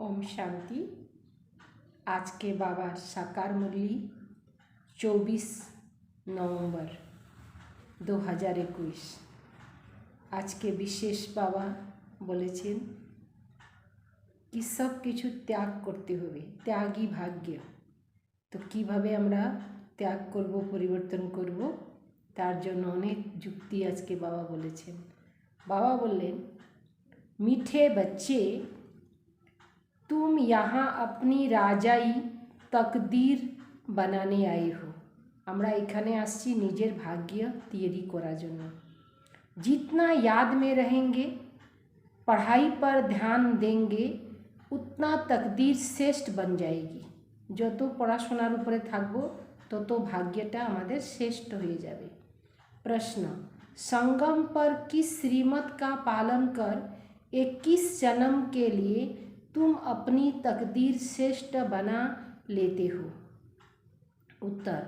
ओम शांति। आज के बाबा साकार मुरली 24 नवंबर 2021। आज के विशेष बाबा বলেছেন কি সব কিছু ত্যাগ করতে হবে, ত্যাগই ভাগ্য। তো কিভাবে আমরা ত্যাগ করব, পরিবর্তন করব, তার জন্য অনেক যুক্তি আজকে বাবা বলেছেন। বাবা বললেন, मीठे बच्चे तुम यहाँ अपनी राजाई तकदीर बनाने आए हो। আমরা এখানে আসছি নিজের ভাগ্য তৈরি করার জন্য। जितना याद में रहेंगे, पढ़ाई पर ध्यान देंगे, उतना तकदीर श्रेष्ठ बन जाएगी। যত পড়াশোনার উপরে থাকবো তত ভাগ্যটা আমাদের শ্রেষ্ঠ হয়ে যাবে। प्रश्न, संगम पर किस श्रीमत का पालन कर 21 जन्म के लिए तुम अपनी तकदीर श्रेष्ठ बना लेते हो? उत्तर,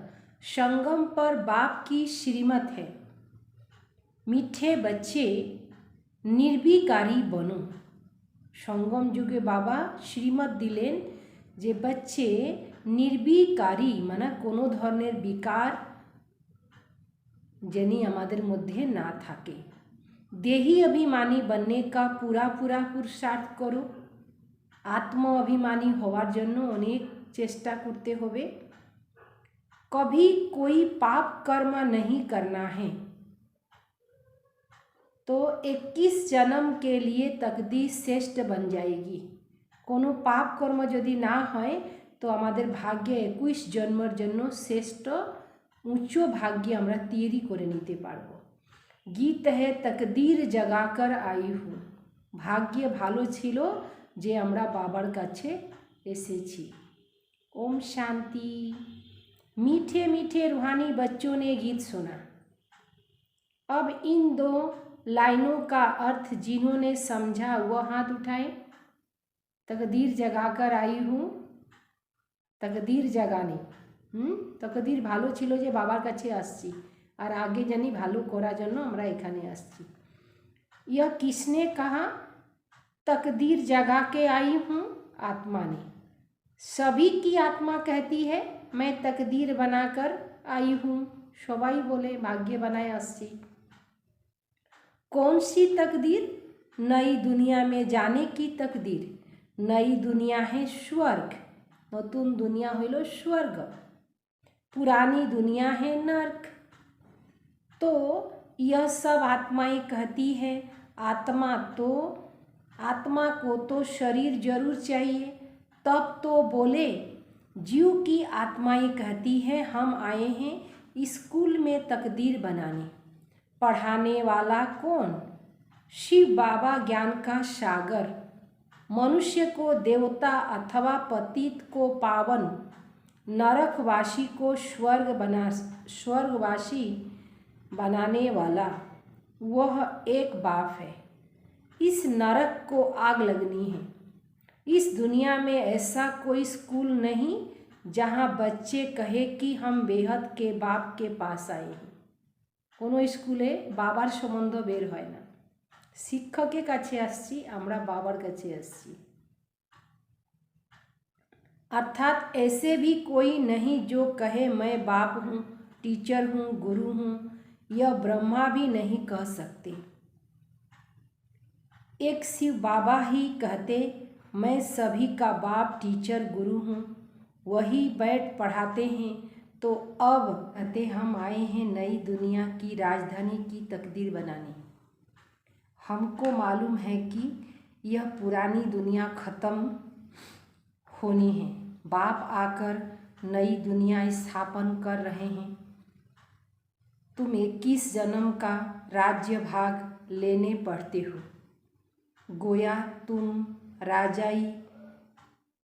संगम पर बाप की श्रीमत है, मीठे बच्चे निर्विकारी बनो। संगम जुगे बाबा श्रीमत दिलेन जे बच्चे निर्विकारी माना कोनो धरनेर विकार जनी आमादेर मध्य ना थाके। देही अभिमानी बनने का पूरा पुरुषार्थ करो। आत्म अभिमानी होवार जन्य अनेक चेष्टा करते होबे। कभी कोई पाप कर्म नहीं करना है, तो 21 जन्म के लिए तकदीर श्रेष्ठ बन जाएगी। कोनो पाप कर्म यदि ना है तो आमादेर भाग्य 21 जन्मर जन्य श्रेष्ठ उच्च भाग्य आमरा तैरी करे निते पारबो। गीत है तकदीर जगाकर आई हूँ। भाग्य भालो छिलो जे आमरा बाबार काछे एसेछि। ओम शांति। मीठे मीठे रूहानी बच्चों ने गीत सुना। अब इन दो लाइनों का अर्थ जिन्होंने समझा वह हाथ उठाए। तकदीर जगाकर आई हूँ, तकदीर जगाने, तकदीर भालो छिलो जे बाबार काछे आसछि और आगे जानी भालो करा जन्य आमरा एखाने आसछि। यह किसने कहा? तकदीर जगा के आई हूँ, आत्मा ने। सभी की आत्मा कहती है मैं तकदीर बनाकर आई हूँ। सबाई बोले भाग्य बनाए आसछि। कौन सी तकदीर? नई दुनिया में जाने की तकदीर। नई दुनिया है स्वर्ग, नतून दुनिया हइल स्वर्ग, पुरानी दुनिया है नर्क। तो यह सब आत्माएं कहती है आत्मा को तो शरीर जरूर चाहिए। तब तो बोले जीव की आत्माएं कहती है हम आए हैं स्कूल में तकदीर बनाने। पढ़ाने वाला कौन? शिव बाबा ज्ञान का सागर। मनुष्य को देवता अथवा पतित को पावन, नरकवासी को स्वर्गवासी बनाने वाला वह एक बाप है। इस नरक को आग लगनी है। इस दुनिया में ऐसा कोई स्कूल नहीं जहाँ बच्चे कहे कि हम बेहद के बाप के पास आए हैं। कोनो स्कूले बाबार सम्बन्ध बेर हय ना। शिक्षकेर काछे आसछि, आमरा बाबार काछे आसछि। अर्थात ऐसे भी कोई नहीं जो कहे मैं बाप हूँ, टीचर हूँ, गुरु हूँ। यह ब्रह्मा भी नहीं कह सकते। एक शिव बाबा ही कहते मैं सभी का बाप, टीचर, गुरु हूँ। वही बैठ पढ़ाते हैं। तो अब कहते हम आए हैं नई दुनिया की राजधानी की तकदीर बनाने। हमको मालूम है कि यह पुरानी दुनिया ख़त्म होनी है। बाप आकर नई दुनिया स्थापन कर रहे हैं। तुम 21 जन्म का राज्य भाग लेने पड़ते हो। गोया तुम राजाई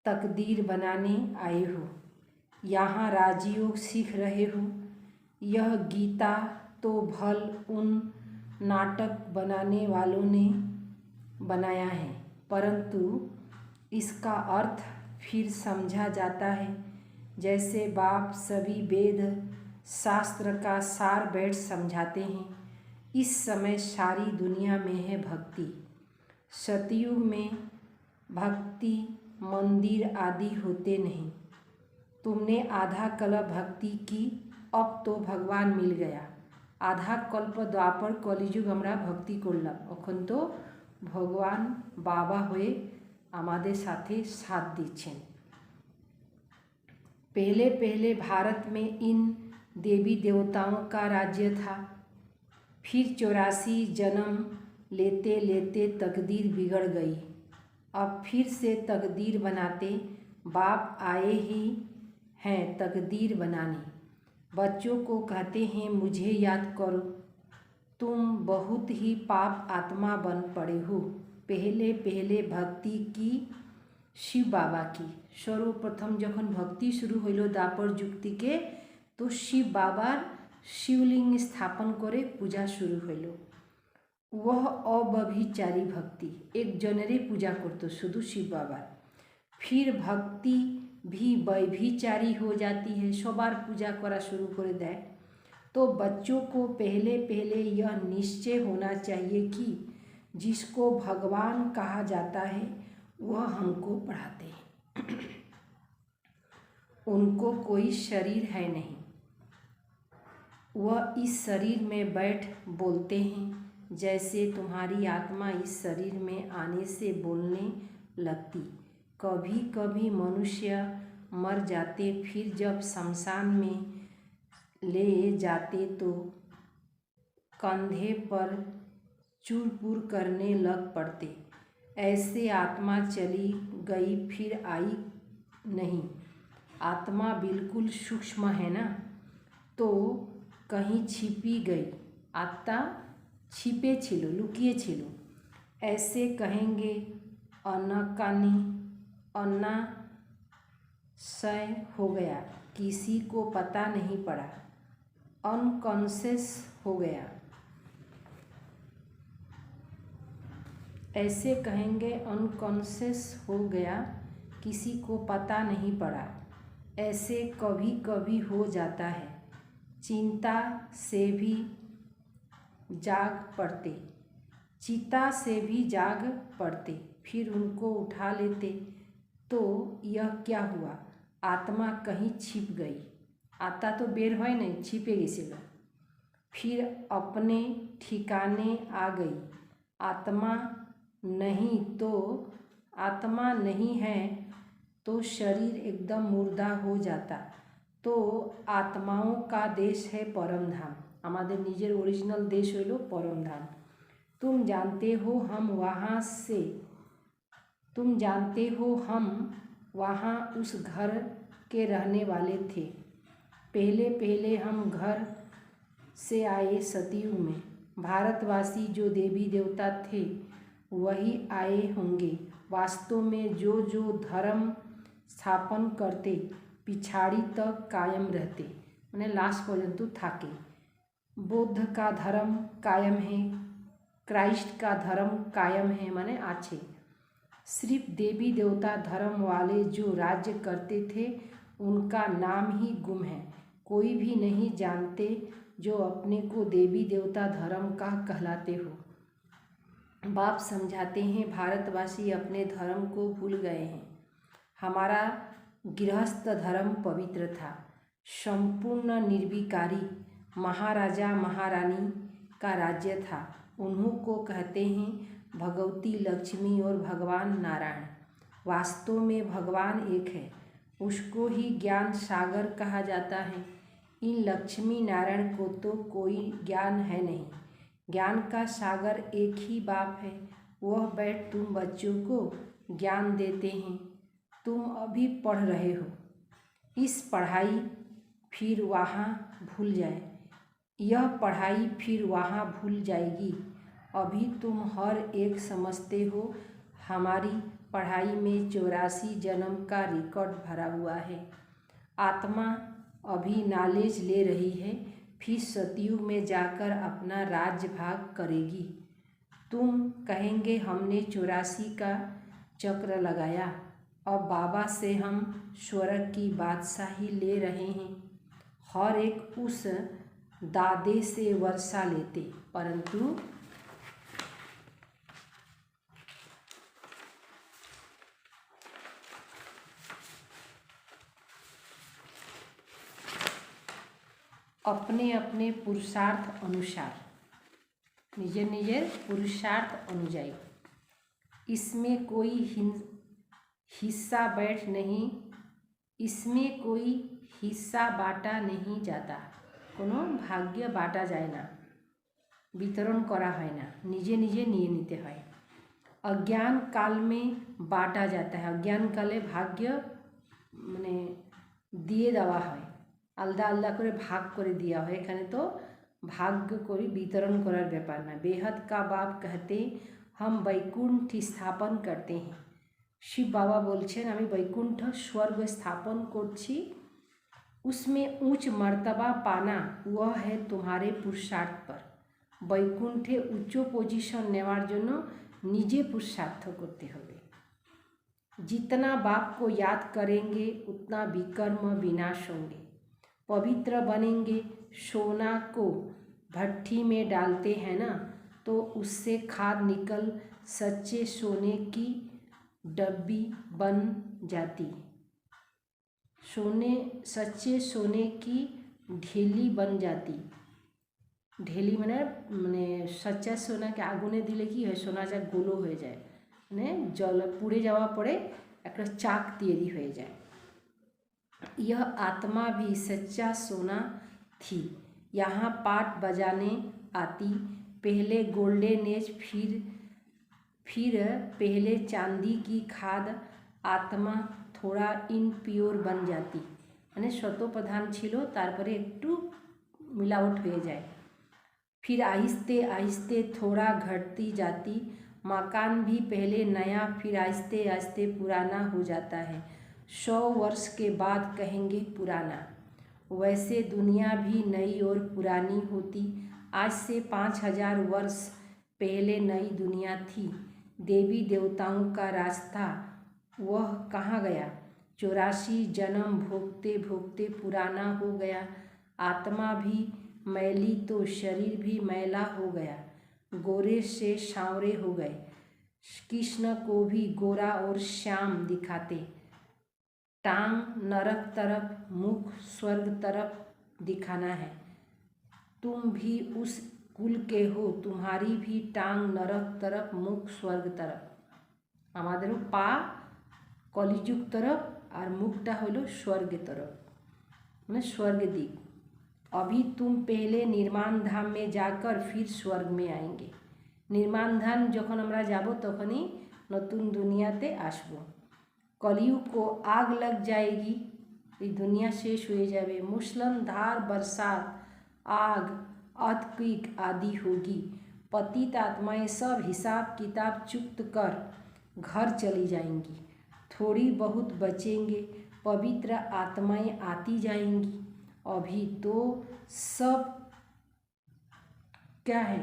तकदीर बनाने आए हो। यहाँ राजयोग सीख रहे हो। यह गीता तो भल उन नाटक बनाने वालों ने बनाया है, परंतु इसका अर्थ फिर समझा जाता है जैसे बाप सभी वेद शास्त्र का सार बैठ समझाते हैं। इस समय सारी दुनिया में है भक्ति। सतयुग में भक्ति मंदिर आदि होते नहीं। तुमने आधा कल्प भक्ति की, अब तो भगवान मिल गया। आधा कल्प द्वापर कलिजुग আমরা ভক্তি করলাম, এখন তো ভগবান বাবা হয়ে আমাদের साथे साथ দিচ্ছেন। पहले पहले भारत में इन देवी देवताओं का राज्य था, फिर 84 जन्म लेते लेते तकदीर बिगड़ गई। अब फिर से तकदीर बनाते बाप आए ही हैं तकदीर बनाने। बच्चों को कहते हैं मुझे याद करो, तुम बहुत ही पाप आत्मा बन पड़े हो। पहले पहले भक्ति की शिव बाबा की। सर्वप्रथम जखन भक्ति शुरू हইল दापर जुग থেকে, तो शिव बाबार शिवलिंग स्थापन करे पूजा शुरू हইল। वह अव्यभिचारी भक्ति, एक जनेरे पूजा करतो शुधु शिव बाबार। फिर भक्ति भी व्यभिचारी हो जाती है, सबार पूजा करा शुरू कर दे। तो बच्चों को पहले पहले यह निश्चय होना चाहिए कि जिसको भगवान कहा जाता है वह हमको पढ़ाते हैं। उनको कोई शरीर है नहीं, वह इस शरीर में बैठ बोलते हैं जैसे तुम्हारी आत्मा इस शरीर में आने से बोलने लगती। कभी कभी मनुष्य मर जाते, फिर जब शमशान में ले जाते तो कंधे पर चूर-पूर करने लग पड़ते। ऐसे आत्मा चली गई फिर आई नहीं। आत्मा बिल्कुल सूक्ष्म है ना, तो कहीं छिपी गई। आत्मा छिपे छिलो, लुकिए छिलो। ऐसे कहेंगे अनकानी अनाशय हो गया, किसी को पता नहीं पड़ा, अनकॉन्शियस हो गया। ऐसे कहेंगे अनकॉन्शियस हो गया, किसी को पता नहीं पड़ा। ऐसे कभी कभी हो जाता है। चिंता से भी जाग पड़ते, चिता से भी जाग पड़ते, फिर उनको उठा लेते। तो यह क्या हुआ, आत्मा कहीं छिप गई। आत्मा तो बेर হয় नहीं, छिपे गेছিল। फिर अपने ठिकाने आ गई। आत्मा नहीं है तो शरीर एकदम मुर्दा हो जाता। तो आत्माओं का देश है परम धाम। हमारे निजेर ओरिजिनल देश हलो परम धाम। तुम जानते हो हम वहाँ उस घर के रहने वाले थे। पहले पहले हम घर से आए सतयुग में। भारतवासी जो देवी देवता थे वही आए होंगे। वास्तव में जो जो धर्म स्थापन करते पिछाड़ी तक कायम रहते, मैंने लास्ट पर्यंत थाके। बौद्ध का धर्म कायम है, क्राइस्ट का धर्म कायम है, माने आछे। सिर्फ देवी देवता धर्म वाले जो राज्य करते थे उनका नाम ही गुम है। कोई भी नहीं जानते जो अपने को देवी देवता धर्म का कहलाते हो। बाप समझाते हैं भारतवासी अपने धर्म को भूल गए हैं। हमारा गृहस्थ धर्म पवित्र था, संपूर्ण निर्विकारी महाराजा महारानी का राज्य था। उन्हों को कहते हैं भगवती लक्ष्मी और भगवान नारायण। वास्तव में भगवान एक है, उसको ही ज्ञान सागर कहा जाता है। इन लक्ष्मी नारायण को तो कोई ज्ञान है नहीं। ज्ञान का सागर एक ही बाप है। वह बैठ तुम बच्चों को ज्ञान देते हैं। तुम अभी पढ़ रहे हो, इस पढ़ाई फिर वहाँ भूल जाए, यह पढ़ाई फिर वहाँ भूल जाएगी। अभी तुम हर एक समझते हो हमारी पढ़ाई में 84 जन्म का रिकॉर्ड भरा हुआ है। आत्मा अभी नॉलेज ले रही है, फिर सतयुग में जाकर अपना राज्य भाग करेगी। तुम कहेंगे हमने 84 का चक्र लगाया, अब बाबा से हम स्वर्ग की बादशाही ले रहे हैं। हर एक उस दादे से वर्षा लेते, परंतु अपने अपने पुरुषार्थ अनुसार, निजे निजे पुरुषार्थ अनुजाई। इसमें कोई हिस्सा बैठ नहीं, इसमें कोई हिस्सा बाटा नहीं जाता, कोनो भाग्य बाटा जाए ना, वितरण करा है ना, निजे निजे निये निते है। अज्ञान काल में बाटा जाता है, अज्ञान काले भाग्य माने दिए देवा है, आलदा आलदा करे भाग करे दिया है। एखाने तो भाग्य कोई वितरण करार ब्यापार ना। बेहद का बाप कहते हम वैकुंठ स्थापन करते हैं। शिव बाबा बोलছেন আমি वैकुंठ स्वर्ग स्थापन করছি, उसमें ऊंच मर्तबा पाना वह है तुम्हारे पुरुषार्थ पर। वैकुंठे उच्च पोजिशन नेवार जन्य निजे पुरुषार्थ करते होगे। जितना बाप को याद करेंगे उतना विकर्म विनाश होंगे, पवित्र बनेंगे। सोना को भट्टी में डालते हैं ना तो उससे खाद निकल सच्चे सोने की डब्बी बन जाती, सच्चे सोने की ढेली बन जाती। ढेली माने सच्चा सोना के आगुने दिले कि है सोना जा गोलो हो जाए, माने जल पुड़े जावा पड़े एक चाक तैयारी हो जाए। यह आत्मा भी सच्चा सोना थी, यहाँ पाट बजाने आती। पहले गोल्डन एज, फिर पहले चांदी की खाद। आत्मा थोड़ा इनप्योर बन जाती, माने शतोप्रधान छिलो तारपरे एकटू मिलावट हो जाए। फिर आहिस्ते आहिस्ते थोड़ा घटती जाती। मकान भी पहले नया फिर आहिस्ते आहिस्ते पुराना हो जाता है। 100 वर्ष के बाद कहेंगे पुराना। वैसे दुनिया भी नई और पुरानी होती। आज से 5000 वर्ष पहले नई दुनिया थी। देवी देवताओं का रास्ता वह कहाँ गया? 84 जन्म भोगते भोगते पुराना हो गया। आत्मा भी मैली तो शरीर भी मैला हो गया, गोरे से सांवरे हो गए। कृष्ण को भी गोरा और श्याम दिखाते। टांग नरक तरफ, मुख स्वर्ग तरफ दिखाना है। तुम भी उस कुल के हो, तुम्हारी भी टांग नरक तरफ, मुख स्वर्ग तरफ। आमादेरो पा कलिजुग तरफ और मुखटा हलो स्वर्ग तरफ, माने स्वर्ग दिक। अभी तुम पहले निर्माण धाम में जाकर फिर स्वर्ग में आएंगे। निर्माण धाम जखन आमरा जाबो तखनी नतून दुनियाते आसबो। कलियुग को आग लग जाएगी, ये दुनिया शेष हो जाए। मूसलाधार बरसात, आग, अर्थक्वेक आदि होगी। पतित आत्माएं सब हिसाब किताब चुक्त कर घर चली जाएंगी। थोड़ी बहुत बचेंगे, पवित्र आत्माएं आती जाएंगी। अभी तो सब क्या है?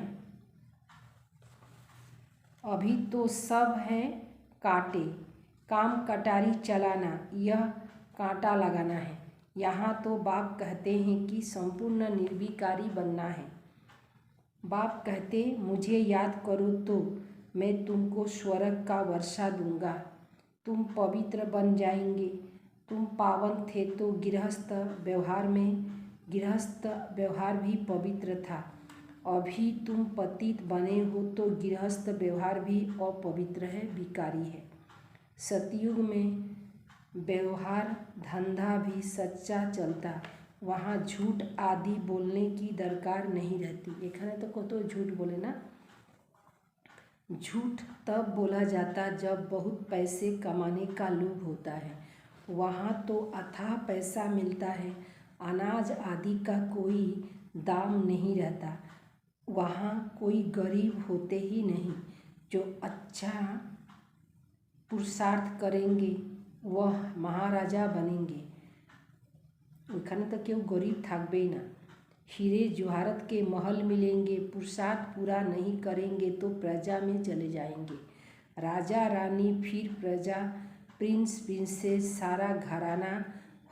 अभी तो सब है कांटे, काम कटारी चलाना, यह कांटा लगाना है। यहाँ तो बाप कहते हैं कि संपूर्ण निर्विकारी बनना है। बाप कहते मुझे याद करो तो मैं तुमको स्वर्ग का वर्षा दूंगा, तुम पवित्र बन जाएंगे। तुम पावन थे तो गृहस्थ व्यवहार भी पवित्र था। अभी तुम पतित बने हो तो गृहस्थ व्यवहार भी अपवित्र है, विकारी है। सतयुग में व्यवहार धंधा भी सच्चा चलता, वहाँ झूठ आदि बोलने की दरकार नहीं रहती। एखाने तो कतो झूठ बोले ना। झूठ तब बोला जाता जब बहुत पैसे कमाने का लोभ होता है। वहाँ तो अथाह पैसा मिलता है, अनाज आदि का कोई दाम नहीं रहता। वहाँ कोई गरीब होते ही नहीं। जो अच्छा पुरुषार्थ करेंगे वह महाराजा बनेंगे। एखाने तो क्यों गरीब थाकबेई ना। हीरे जवाहरत के महल मिलेंगे। पुरुषार्थ पूरा नहीं करेंगे तो प्रजा में चले जाएंगे। राजा रानी फिर प्रजा, प्रिंस प्रिंसेस, सारा घराना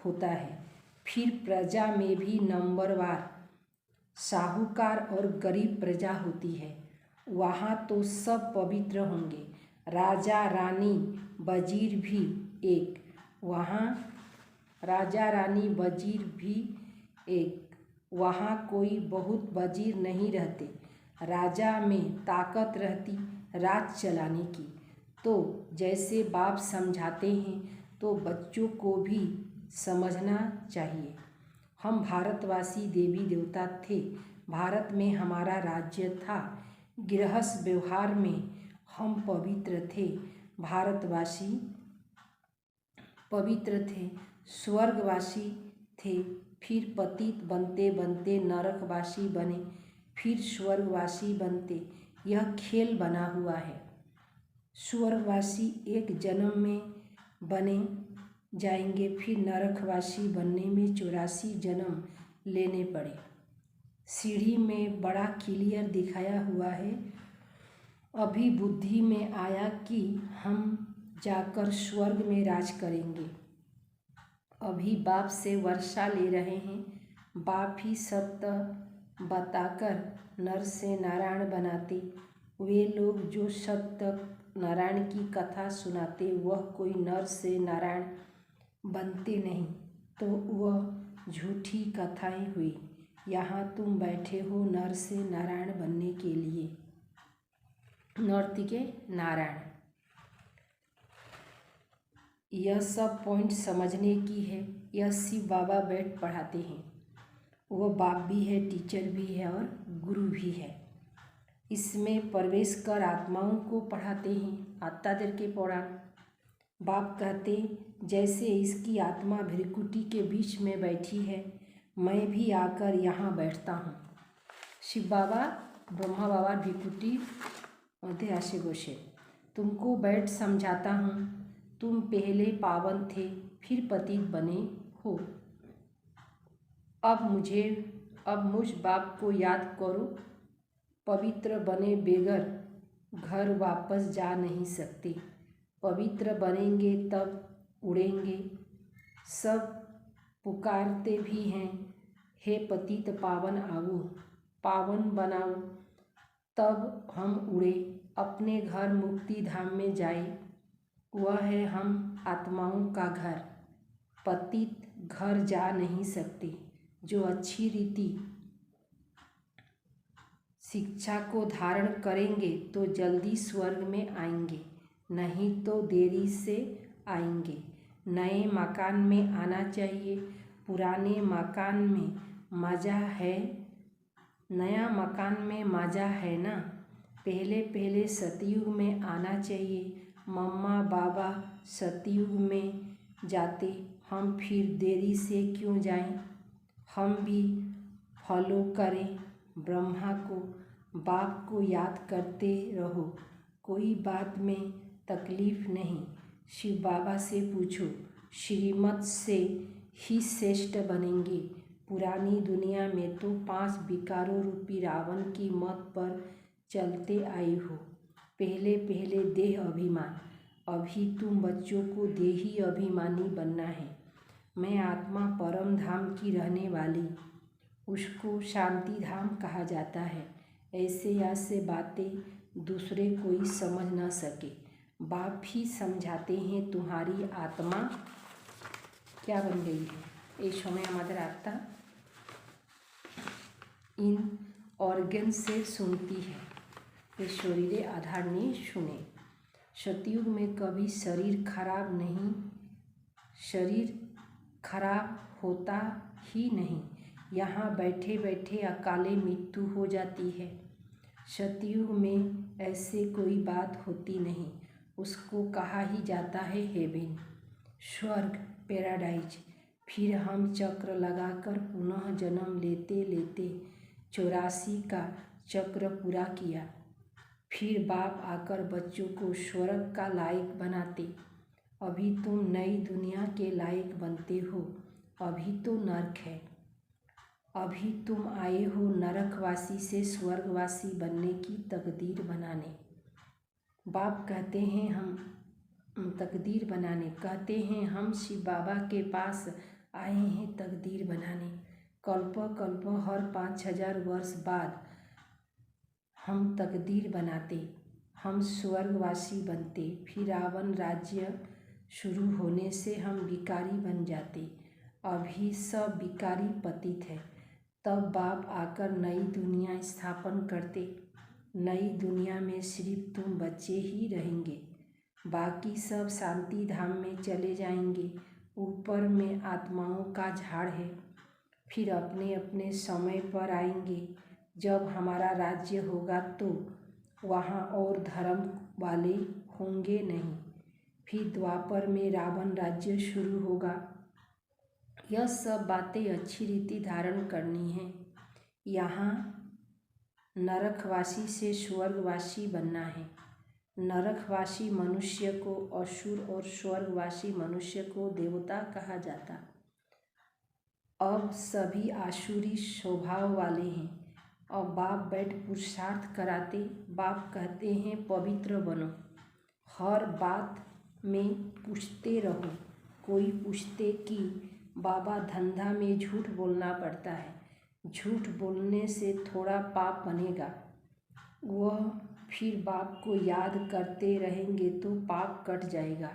होता है। फिर प्रजा में भी नंबरवार साहूकार और गरीब प्रजा होती है। वहाँ तो सब पवित्र होंगे। राजा रानी वजीर भी एक, वहाँ राजा रानी वजीर भी एक, वहाँ कोई बहुत वजीर नहीं रहते, राजा में ताकत रहती राज चलाने की। तो जैसे बाप समझाते हैं तो बच्चों को भी समझना चाहिए। हम भारतवासी देवी देवता थे, भारत में हमारा राज्य था, गृहस्थ व्यवहार में हम पवित्र थे, भारतवासी पवित्र थे, स्वर्गवासी थे, फिर पतित बनते बनते नरकवासी बने, फिर स्वर्गवासी बनते। यह खेल बना हुआ है। स्वर्गवासी एक जन्म में बने जाएंगे, फिर नरकवासी बनने में 84 जन्म लेने पड़े। सीढ़ी में बड़ा क्लियर दिखाया हुआ है। अभी बुद्धि में आया कि हम जाकर स्वर्ग में राज करेंगे। अभी बाप से वर्षा ले रहे हैं। बाप ही सत्य बताकर नर से नारायण बनाते। वे लोग जो सत्य नारायण की कथा सुनाते वह कोई नर से नारायण बनते नहीं, तो वह झूठी कथाएं हुई। यहाँ तुम बैठे हो नर से नारायण बनने के लिए। नर्ति के नारायण, यह सब पॉइंट समझने की है। यह शिव बाबा बैठ पढ़ाते हैं। वह बाप भी है, टीचर भी है और गुरु भी है। इसमें प्रवेश कर आत्माओं को पढ़ाते हैं। आत्तादर के पुराण बाप कहते, जैसे इसकी आत्मा भृकुटी के बीच में बैठी है, मैं भी आकर यहाँ बैठता हूँ। शिव बाबा, ब्रह्मा बाबा, भृकुटी मध्य आशे गोशे, तुमको बैठ समझाता हूँ। तुम पहले पावन थे, फिर पतित बने हो। अब मुझ बाप को याद करो। पवित्र बने बगैर घर वापस जा नहीं सकते। पवित्र बनेंगे तब उड़ेंगे। सब पुकारते भी हैं, हे पतित पावन आओ, पावन बनाओ। तब हम उड़े, अपने घर मुक्ति धाम में जाए। वह है हम आत्माओं का घर। पतित घर जा नहीं सकते। जो अच्छी रीति शिक्षा को धारण करेंगे तो जल्दी स्वर्ग में आएंगे, नहीं तो देरी से आएंगे। नए मकान में आना चाहिए। पुराने मकान में मज़ा है, नया मकान में मज़ा है ना। पहले पहले सतयुग में आना चाहिए। मम्मा बाबा सतयुग में जाते, हम फिर देरी से क्यों जाएं। हम भी फॉलो करें ब्रह्मा को, बाप को याद करते रहो। कोई बात में तकलीफ़ नहीं। शिव बाबा से पूछो, श्रीमत से ही श्रेष्ठ बनेंगे। पुरानी दुनिया में तो 5 विकारों रूपी रावण की मत पर चलते आई हो। पहले पहले देह अभिमान। अभी तुम बच्चों को देही अभिमानी बनना है। मैं आत्मा परम धाम की रहने वाली, उसको शांति धाम कहा जाता है। ऐसे ऐसे बातें दूसरे कोई समझ न सके। बाप ही समझाते हैं तुम्हारी आत्मा क्या बन गई है। এই সময় আমাদের आत्मा इन ऑर्गन से सुनती है। ये शरीर आधार नहीं सुने। सतयुग में कभी शरीर खराब नहीं, शरीर खराब होता ही नहीं। यहाँ बैठे बैठे अकाले मृत्यु हो जाती है। सतयुग में ऐसे कोई बात होती नहीं। उसको कहा ही जाता है हेवन, स्वर्ग, पैराडाइज। फिर हम चक्र लगाकर पुनः जन्म लेते लेते 84 का चक्र पूरा किया। फिर बाप आकर बच्चों को स्वर्ग का लायक बनाते। अभी तुम नई दुनिया के लायक बनते हो। अभी तो नरक है। अभी तुम आए हो नरकवासी से स्वर्गवासी बनने की तकदीर बनाने। बाप कहते हैं हम तकदीर बनाने, कहते हैं हम शिव बाबा के पास आए हैं तकदीर बनाने। कल्प कल्प हर 5000 वर्ष बाद हम तकदीर बनाते, हम स्वर्गवासी बनते। फिर रावण राज्य शुरू होने से हम भिखारी बन जाते। अभी सब भिखारी पतित है, तब बाप आकर नई दुनिया स्थापन करते। नई दुनिया में सिर्फ तुम बच्चे ही रहेंगे, बाकी सब शांति धाम में चले जाएंगे। ऊपर में आत्माओं का झाड़ है, फिर अपने अपने समय पर आएंगे। जब हमारा राज्य होगा तो वहाँ और धर्म वाले होंगे नहीं। फिर द्वापर में रावण राज्य शुरू होगा। यह सब बातें अच्छी रीति धारण करनी है। यहाँ नरकवासी से स्वर्गवासी बनना है। नरकवासी मनुष्य को असुर और स्वर्गवासी मनुष्य को देवता कहा जाता। अब सभी आसुरी स्वभाव वाले हैं। अब बाप बैठ पुरुषार्थ कराते। बाप कहते हैं पवित्र बनो, हर बात में पूछते रहो। कोई पूछते कि बाबा धंधा में झूठ बोलना पड़ता है, झूठ बोलने से थोड़ा पाप बनेगा। वह फिर बाप को याद करते रहेंगे तो पाप कट जाएगा।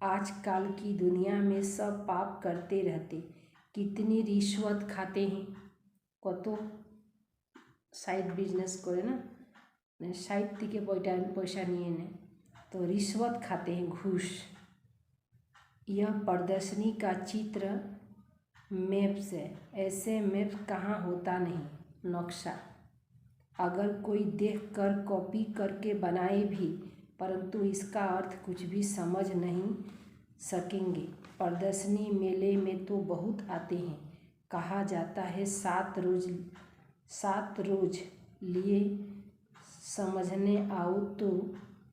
आजकल की दुनिया में सब पाप करते रहते। कितनी रिश्वत खाते हैं। कतो साइड बिजनेस करे ना, साइड থেকে पैसा নিয়ে ने तो रिश्वत खाते हैं, घूस। यह प्रदर्शनी का चित्र मैप्स है। ऐसे मैप कहाँ होता नहीं। नक्शा अगर कोई देखकर कॉपी करके बनाए भी, परंतु इसका अर्थ कुछ भी समझ नहीं सकेंगे। प्रदर्शनी मेले में तो बहुत आते हैं। कहा जाता है 7 रोज लिए समझने आओ तो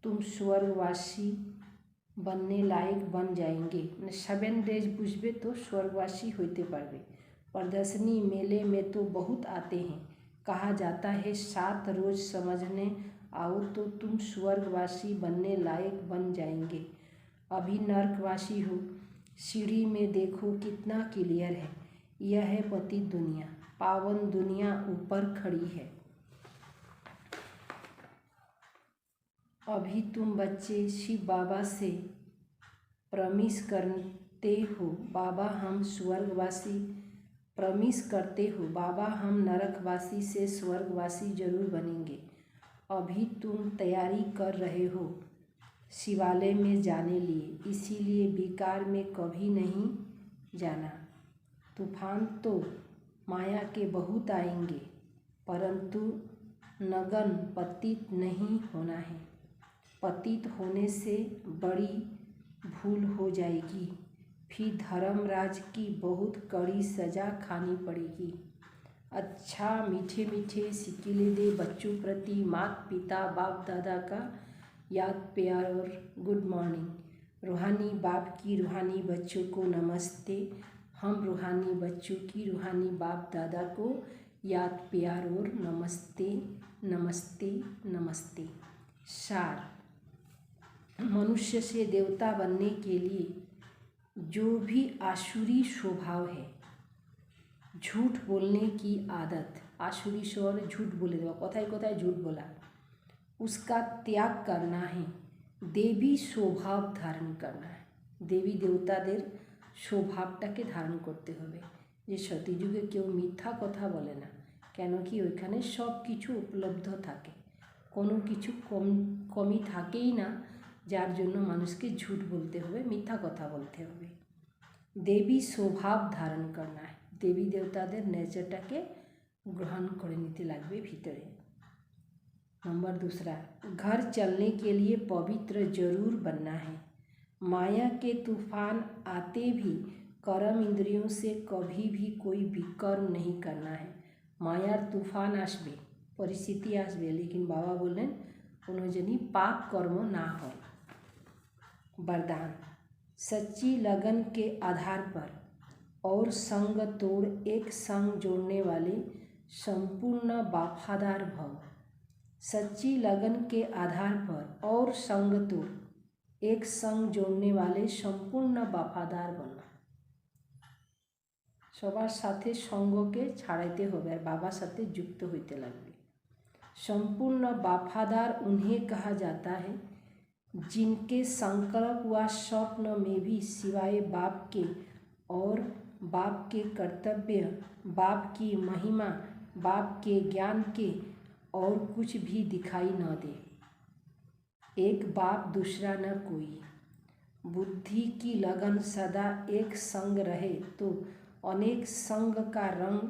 तुम स्वर्गवासी बनने लायक बन जाएंगे। 7 डेज बुझबे तो स्वर्गवासी होते पारबे। प्रदर्शनी मेले में तो बहुत आते हैं। कहा जाता है 7 रोज समझने आओ तो तुम स्वर्गवासी बनने लायक बन जाएंगे। अभी नरकवासी हो। सीढ़ी में देखो कितना क्लियर है। यह है पतित दुनिया। पावन दुनिया ऊपर खड़ी है। अभी तुम बच्चे शिव बाबा से प्रमिस करते हो, बाबा हम स्वर्गवासी। प्रमिस करते हो, बाबा हम नरकवासी से स्वर्गवासी जरूर बनेंगे। अभी तुम तैयारी कर रहे हो शिवालय में जाने लिए, इसीलिए बेकार में कभी नहीं जाना। तूफान तो माया के बहुत आएंगे, परंतु नगन पतित नहीं होना है। पतित होने से बड़ी भूल हो जाएगी, फिर धर्मराज की बहुत कड़ी सज़ा खानी पड़ेगी। अच्छा मीठे मीठे सिकिले दे बच्चों प्रति माता पिता बाप दादा का याद प्यार और गुड मॉर्निंग। रूहानी बाप की रूहानी बच्चों को नमस्ते। हम रूहानी बच्चों की रूहानी बाप दादा को याद प्यार और नमस्ते नमस्ते नमस्ते। सार मनुष्य से देवता बनने के लिए जो भी आसुरी स्वभाव है, झूठ बोलने की आदत, आसुरी स्वभाव झूठ बोले देवा, कथाय कथाय झूठ बोला, उसका त्याग करना है। देवी स्वभाव धारण करना है। देवी देवतादेर स्वभावटाके धारण करते होबे। जे सतीजुगे केउ मिथ्या कथा बोले ना, केन कि ओइखाने सब किछु उपलब्ध थाके, कोनो किछु कमी थाकेई ना, जार जन्य मानुषके झूठ बोलते होबे, मिथ्या कथा बोलते होबे। देवी स्वभाव धारण करना है। देवी देवतादेर नेचरटाके ग्रहण करे निते लागबे भीतरे। नंबर 2, घर चलने के लिए पवित्र जरूर बनना है। माया के तूफान आते भी कर्म इंद्रियों से कभी भी कोई विकर्म नहीं करना है। मायार तूफान आसबे, परिस्थिति आसबे, लेकिन बाबा बोलें कोनो जनी पाप कर्म ना हो। वरदान सच्ची लगन के आधार पर और संग तोड़ एक संग जोड़ने वाले संपूर्ण वफादार भव। सच्ची लगन के आधार पर और संग तोड़ एक संग जोड़ने वाले संपूर्ण वफादार बनो। सबार साथे संग के छाड़ाइते होबे और बाबार साथे जुक्त होते लागबे। संपूर्ण वफादार उन्हें कहा जाता है जिनके संकल्प व स्वप्न में भी सिवाय बाप के और बाप के कर्तव्य, बाप की महिमा, बाप के ज्ञान के और कुछ भी दिखाई न दे। एक बाप दूसरा न कोई। बुद्धि की लगन सदा एक संग रहे तो अनेक संग का रंग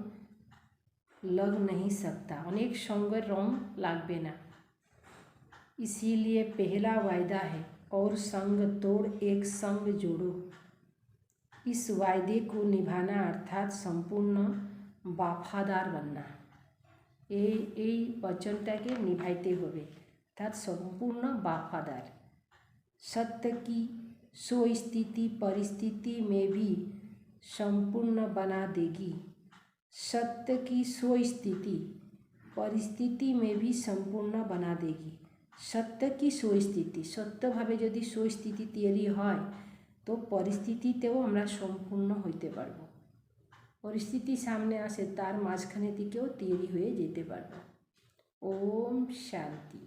लग नहीं सकता, अनेक संग रंग लागबे ना। इसीलिए पहला वायदा है, और संग तोड़ एक संग जोड़ो। इस वायदे को निभाना अर्थात संपूर्ण वफादार बनना। এই वचनটাকে निभाते হবে अर्थात संपूर्ण वफादार। सत्य की सो स्थिति परिस्थिति में भी संपूर्ण बना देगी। सत्य की सो स्थिति परिस्थिति में भी संपूर्ण बना देगी। सत्य की सो स्थिति सत्य भावे यदि सो स्थिति तैयारी है तो परिस्थितितेও আমরা সম্পূর্ণ হইতে পারব। परिस्थिति सामने आसे तार माझखाने दिकेও তৈরি হয়ে যেতে পারব। ओम शांति।